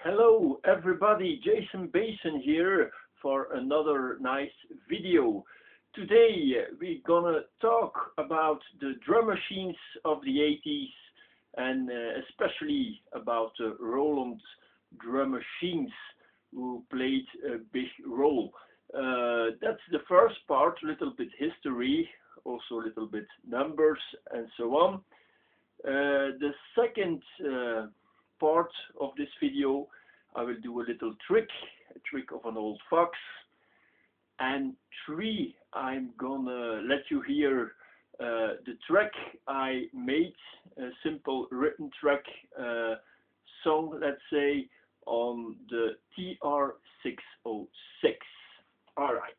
Hello everybody, Jason Basin here for another nice video. Today we're gonna talk about the drum machines of the 80s and especially about the Roland drum machines who played a big role. That's the first part, a little bit history, also a little bit numbers and so on. The second part of this video, I will do a little trick, a trick of an old fox. And 3, I'm gonna let you hear the track I made, a simple written track song, let's say, on the TR-606. Alright.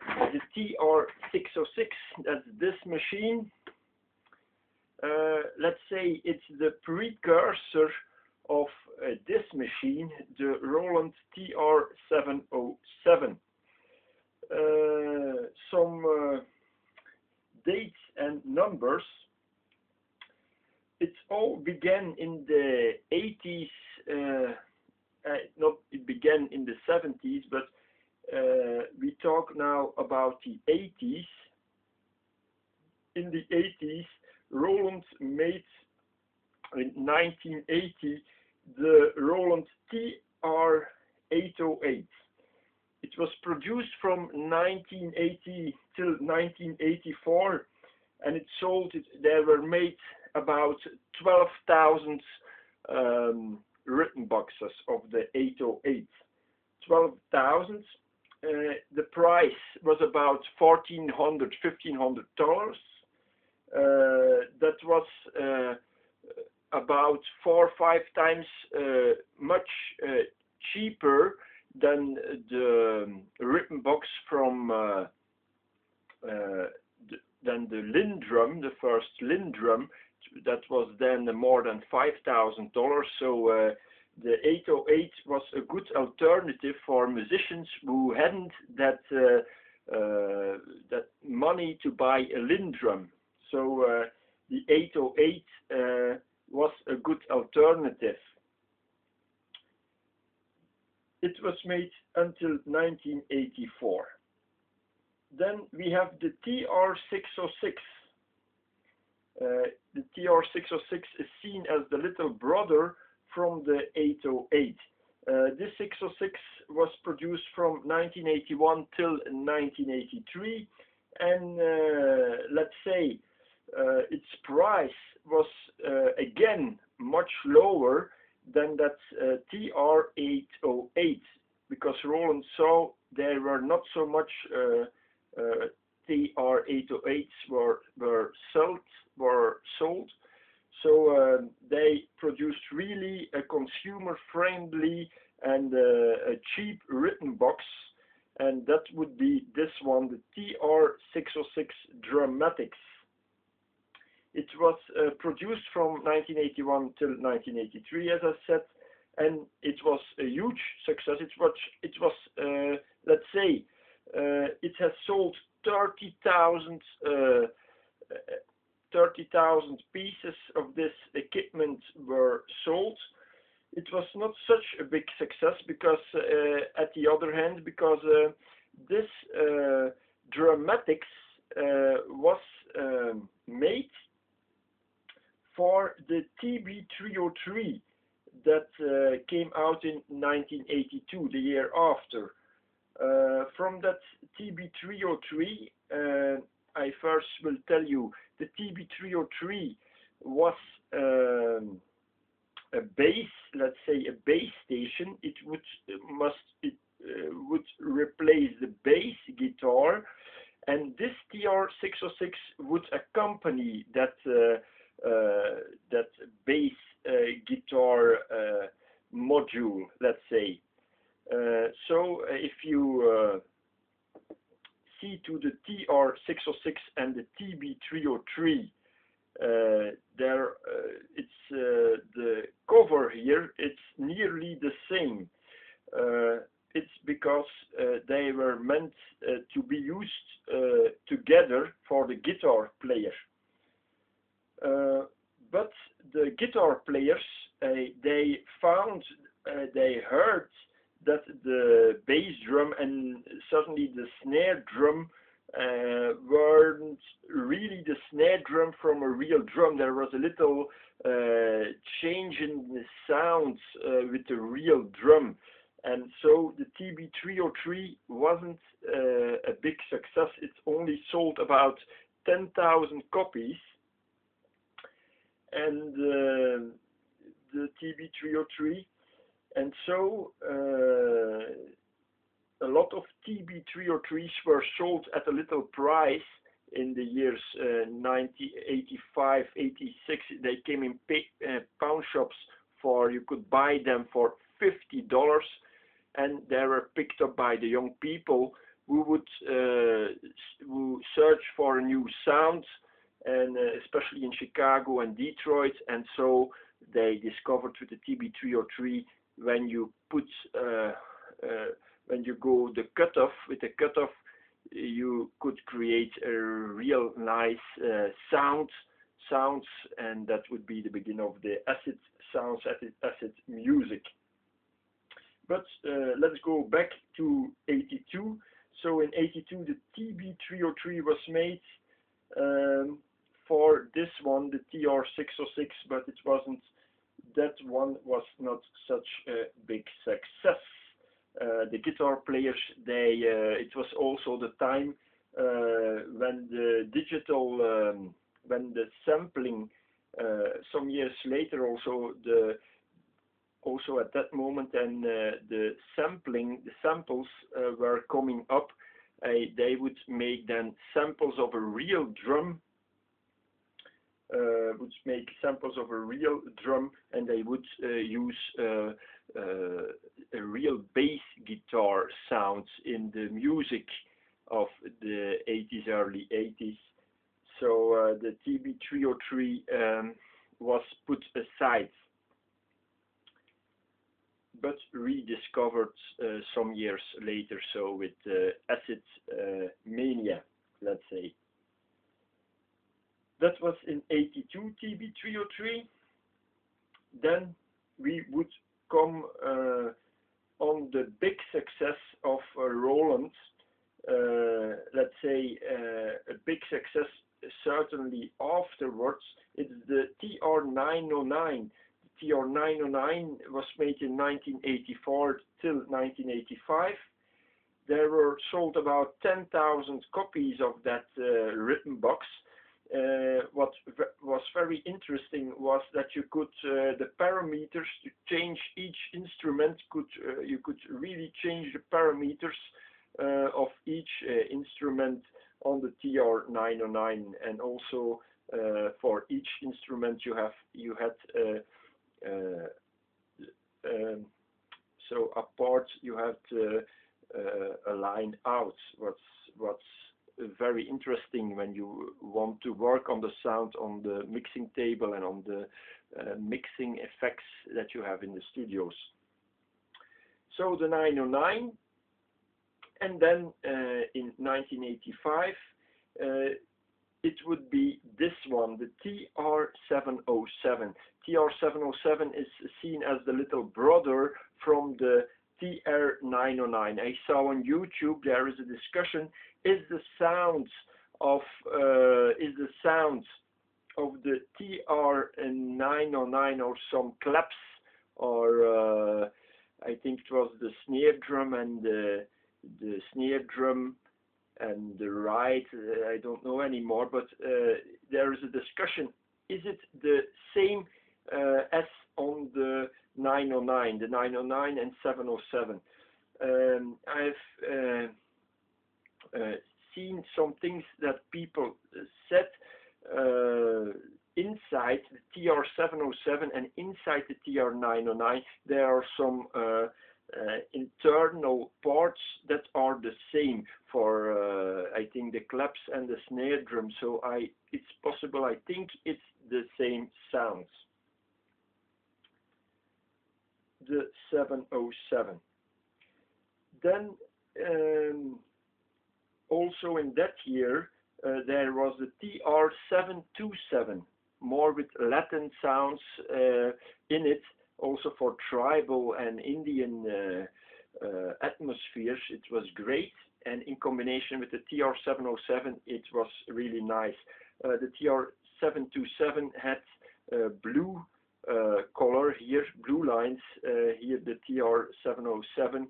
The TR-606, that's this machine. Let's say it's the precursor of this machine, the Roland TR-707. Some dates and numbers. It all began in the 80s, it began in the 70s, but we talk now about the 80s. In the 80s, Roland made in 1980 the Roland TR-808. It was produced from 1980 till 1984, and it sold. There were made about 12,000 written boxes of the 808. 12,000. The price was about $1,400, $1,500. That was about 4 or 5 times much cheaper than the written box from than the Lindrum, the first Lindrum. That was then more than $5,000. So the 808 was a good alternative for musicians who hadn't that that money to buy a Lindrum. So the 808 was a good alternative. It was made until 1984. Then we have the TR-606. The TR-606 is seen as the little brother from the 808. This 606 was produced from 1981 till 1983, and let's say its price was again much lower than that TR-808, because Roland saw there were not so much TR-808s were sold. So they produced really a consumer-friendly and a cheap written box, and that would be this one, the TR-606 Dramatics. It was produced from 1981 till 1983, as I said, and it was a huge success. It was let's say, it has sold 30,000 pieces of this equipment were sold. It was not such a big success because, at the other hand, because this Dramatics was made for the TB-303 that came out in 1982, the year after. From that TB-303, I first will tell you, the TB-303 was a bass, let's say a bass station. It would replace the bass guitar, and this TR-606 would accompany that that bass guitar module, let's say. So if you see to the TR-606 and the TB-303, there it's the cover here, it's nearly the same. It's because they were meant to be used together for the guitar player. But the guitar players they found, they heard that the bass drum and certainly the snare drum weren't really the snare drum from a real drum. There was a little change in the sounds with the real drum. And so the TB-303 wasn't a big success. It only sold about 10,000 copies. And the TB-303. And so a lot of TB-303s were sold at a little price in the years 1985, 86. They came in pawn shops for, you could buy them for $50, and they were picked up by the young people who would who search for a new sound, and especially in Chicago and Detroit. And so they discovered with the TB-303, when you put when you go the cutoff, with the cutoff you could create a real nice sounds, and that would be the beginning of the acid sounds, acid music. But let's go back to 82. So in 82 the TB-303 was made for this one, the TR-606, but it wasn't, that one was not such a big success. The guitar players, they it was also the time when the digital, when the sampling, some years later also at that moment, and the samples were coming up. They would make then samples of a real drum, and they would use a real bass guitar sounds in the music of the 80s, early 80s. So the TB-303 was put aside, but rediscovered some years later, so with acid mania, let's say. That was in 82, TB-303. Then we would come on the big success of Roland. Let's say a big success certainly afterwards. It's the TR-909. The TR-909 was made in 1984 till 1985. There were sold about 10,000 copies of that written box. What was very interesting was that you could, the parameters to change each instrument, you could really change the parameters of each instrument on the TR-909, and also for each instrument you had so a part you had a line out. What's very interesting when you want to work on the sound on the mixing table and on the mixing effects that you have in the studios. So the 909, and then in 1985 it would be this one, the TR-707. TR-707 is seen as the little brother from the TR-909. I saw on YouTube there is a discussion: is the sounds of the TR-909 or some claps, or I think it was the snare drum and the snare drum and the ride, I don't know anymore, but there is a discussion: is it the same as on the 909, the 909 and 707? I've seen some things that people said inside the TR-707 and inside the TR-909 there are some internal parts that are the same for I think the claps and the snare drum, so it's possible, I think it's the same sounds. The 707. Then also in that year there was the TR-727. more with Latin sounds in it, also for tribal and Indian atmospheres. It was great, and in combination with the TR-707, it was really nice. The TR-727 had blue color here, blue lines. Here the TR-707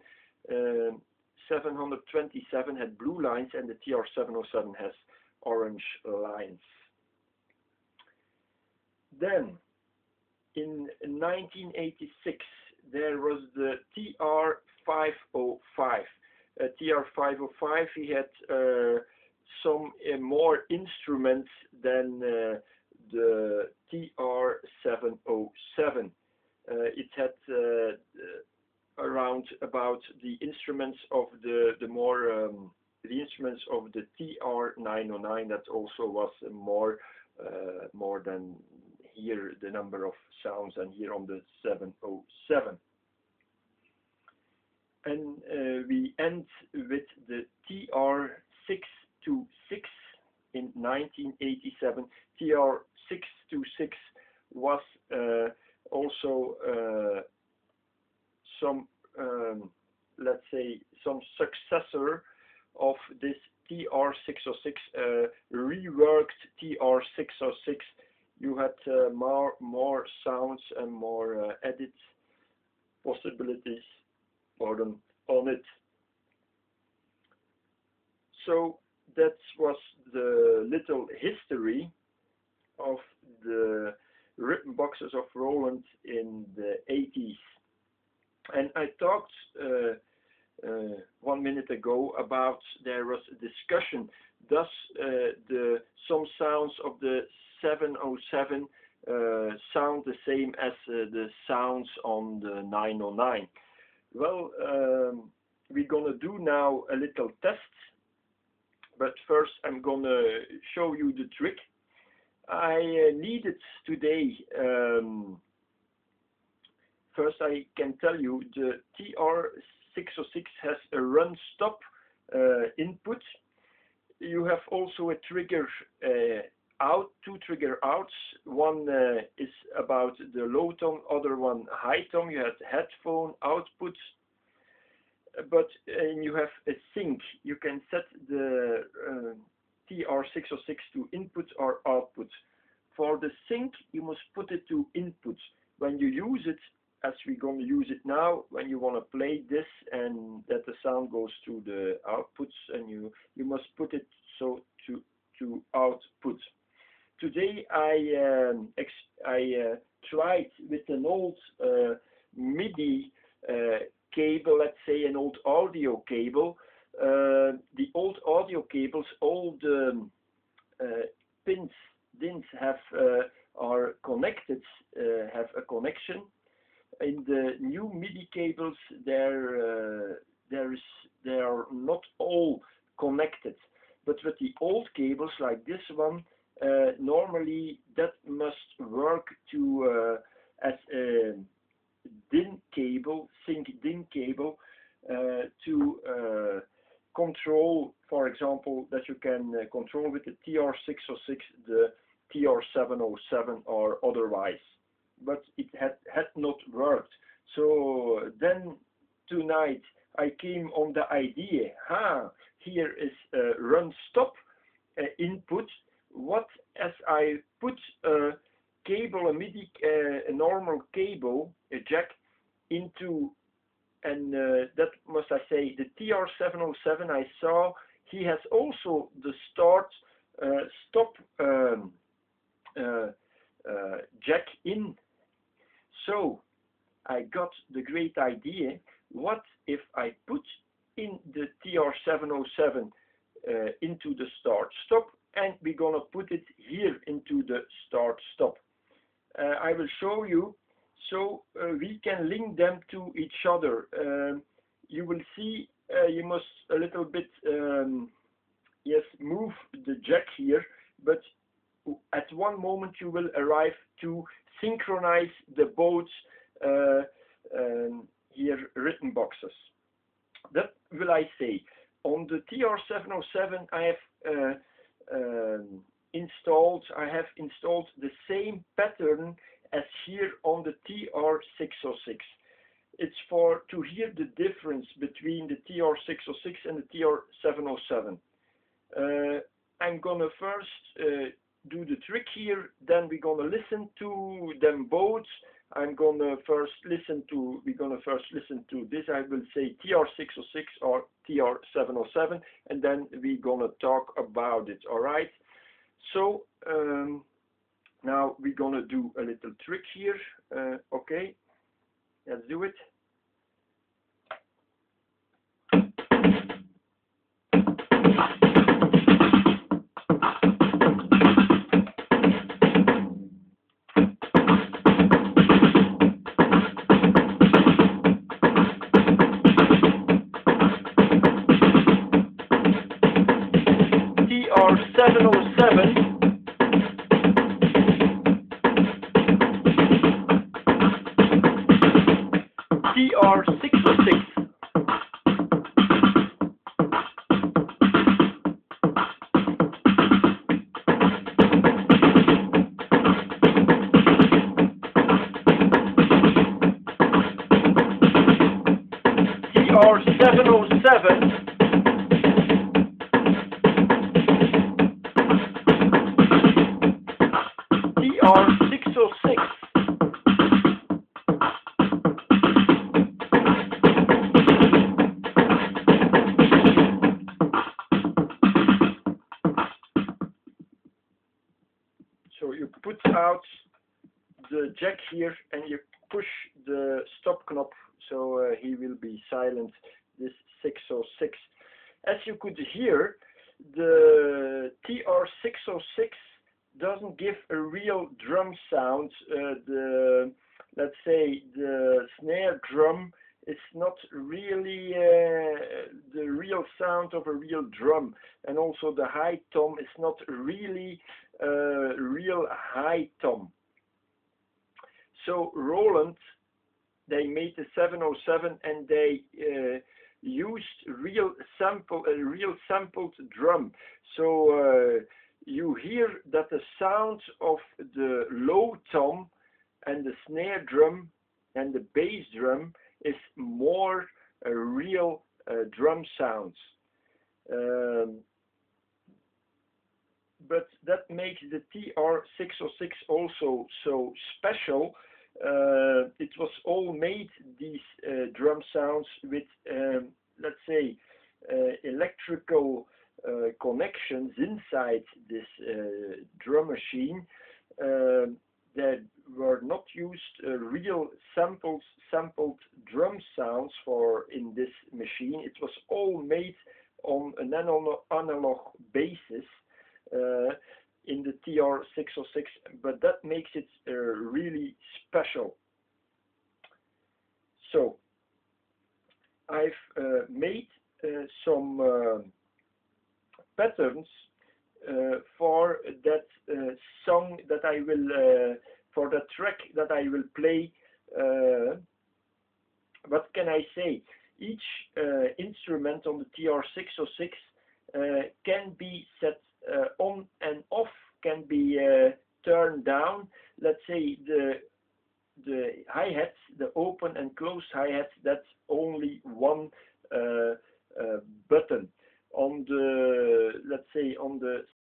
727 had blue lines, and the TR-707 has orange lines. Then in 1986 there was the TR-505. TR-505, he had some more instruments than the TR-707. It had around about the instruments of the instruments of the TR-909. That also was more than here the number of sounds and here on the 707. And we end with the TR-606 in 1987. TR-606 was also some, let's say, some successor of this TR-606, reworked TR-606. You had more sounds and more edit possibilities on it. So that was the little history of the written boxes of Roland in the 80s. And I talked 1 minute ago about there was a discussion. Does some sounds of the 707 sound the same as the sounds on the 909? Well, we're gonna do now a little test, but first I'm gonna show you the trick. I needed today. First, I can tell you the TR-606 has a run-stop input. You have also a trigger out, two trigger outs. One is about the low tone, other one high tone. You have headphone outputs, but you have a sync. You can set the TR-606 to input or output. For the sync, you must put it to input. When you use it, as we're going to use it now, when you want to play this and that the sound goes to the outputs, and you must put it so to output. Today I tried with an old MIDI cable, let's say an old audio cable. The old audio cables, all the DINs have are connected, have a connection. In the new MIDI cables, they are not all connected, but with the old cables like this one, normally that must work to as a DIN cable, sync DIN cable, to control, for example, that you can control with the TR-606 the TR-707 or otherwise. But it had not worked. So then tonight I came on the idea, here is a run stop input. What as I put a cable, a MIDI, a normal cable, a jack into, and that must I say, the TR-707 I saw, he has also the start stop jack in. So I got the great idea, what if I put in the TR-707 into the start stop, and we're gonna put it here into the start stop. I will show you, so we can link them to each other. You will see, you must a little bit yes, move the jack here, but at one moment you will arrive to synchronize the both here written boxes. That will I say. On the TR-707 I have installed, I have installed the same pattern as here on the TR-606. It's for to hear the difference between the TR-606 and the TR-707. I'm gonna first do the trick here, then we're gonna listen to them both. We're gonna first listen to this. I will say TR-606 or TR-707, and then we're gonna talk about it. All right. So now we're gonna do a little trick here. Okay, let's do it. TR-707. TR-606. TR-707. TR-606. So you put out the jack here and you push the stop knob, so he will be silent, this 606. As you could hear, the TR-606 doesn't give a real drum sound. Let's say the snare drum is not really the real sound of a real drum, and also the high tom is not really real high tom. So Roland, they made the 707 and they used real sampled drum. So you hear that the sound of the low tom and the snare drum and the bass drum is more real drum sounds. But that makes the TR-606 also so special. It was all made, these drum sounds, with let's say electrical connections inside this drum machine that were not used real sampled drum sounds for in this machine. It was all made on an analog basis in the TR-606, but that makes it really special. So I've made some patterns for that song that I will for the track that I will play. What can I say? Each instrument on the TR-606 can be set on and off, can be turned down. Let's say the hi-hats, the open and closed hi-hats, that's only one